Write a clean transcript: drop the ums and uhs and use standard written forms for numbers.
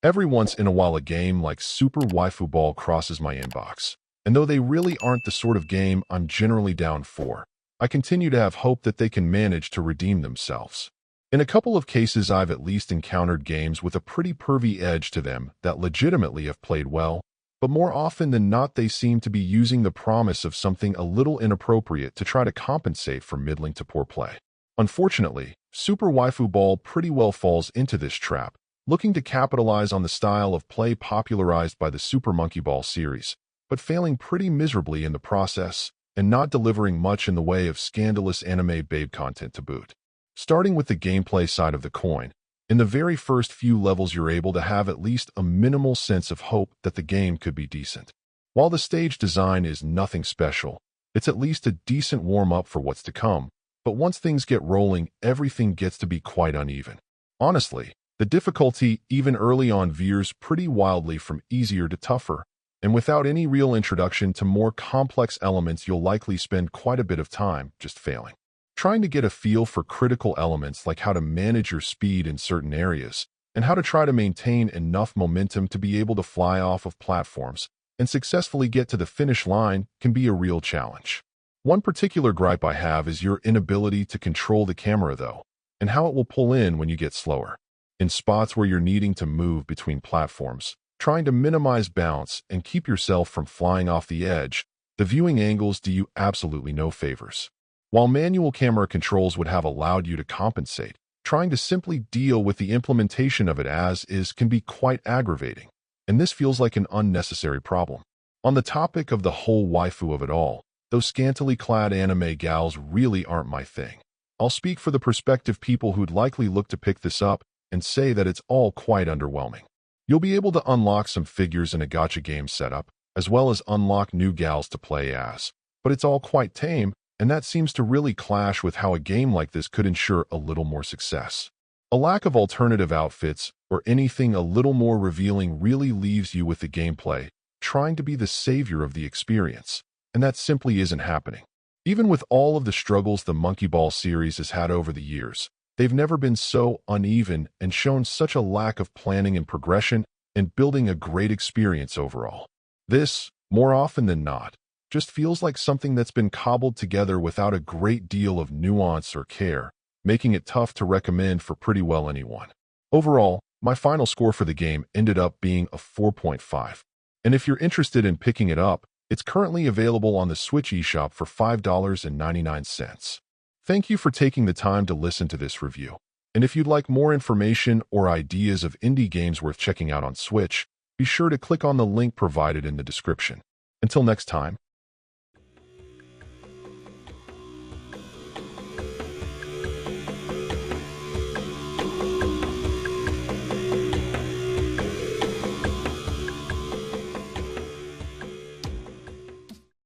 Every once in a while a game like Super Waifu Ball crosses my inbox, and though they really aren't the sort of game I'm generally down for, I continue to have hope that they can manage to redeem themselves. In a couple of cases I've at least encountered games with a pretty pervy edge to them that legitimately have played well, but more often than not they seem to be using the promise of something a little inappropriate to try to compensate for middling to poor play. Unfortunately, Super Waifu Ball pretty well falls into this trap, looking to capitalize on the style of play popularized by the Super Monkey Ball series, but failing pretty miserably in the process and not delivering much in the way of scandalous anime babe content to boot. Starting with the gameplay side of the coin, in the very first few levels you're able to have at least a minimal sense of hope that the game could be decent. While the stage design is nothing special, it's at least a decent warm-up for what's to come, but once things get rolling, everything gets to be quite uneven. Honestly, the difficulty, even early on, veers pretty wildly from easier to tougher, and without any real introduction to more complex elements you'll likely spend quite a bit of time just failing. Trying to get a feel for critical elements like how to manage your speed in certain areas, and how to try to maintain enough momentum to be able to fly off of platforms and successfully get to the finish line can be a real challenge. One particular gripe I have is your inability to control the camera though, and how it will pull in when you get slower. In spots where you're needing to move between platforms, trying to minimize bounce and keep yourself from flying off the edge, the viewing angles do you absolutely no favors. While manual camera controls would have allowed you to compensate, trying to simply deal with the implementation of it as is can be quite aggravating, and this feels like an unnecessary problem. On the topic of the whole waifu of it all, those scantily clad anime gals really aren't my thing. I'll speak for the prospective people who'd likely look to pick this up and say that it's all quite underwhelming. You'll be able to unlock some figures in a gacha game setup, as well as unlock new gals to play as, but it's all quite tame, and that seems to really clash with how a game like this could ensure a little more success. A lack of alternative outfits or anything a little more revealing really leaves you with the gameplay trying to be the savior of the experience, and that simply isn't happening. Even with all of the struggles the Monkey Ball series has had over the years, they've never been so uneven and shown such a lack of planning and progression and building a great experience overall. This, more often than not, just feels like something that's been cobbled together without a great deal of nuance or care, making it tough to recommend for pretty well anyone. Overall, my final score for the game ended up being a 4.5. And if you're interested in picking it up, it's currently available on the Switch eShop for $5.99. Thank you for taking the time to listen to this review. And if you'd like more information or ideas of indie games worth checking out on Switch, be sure to click on the link provided in the description. Until next time,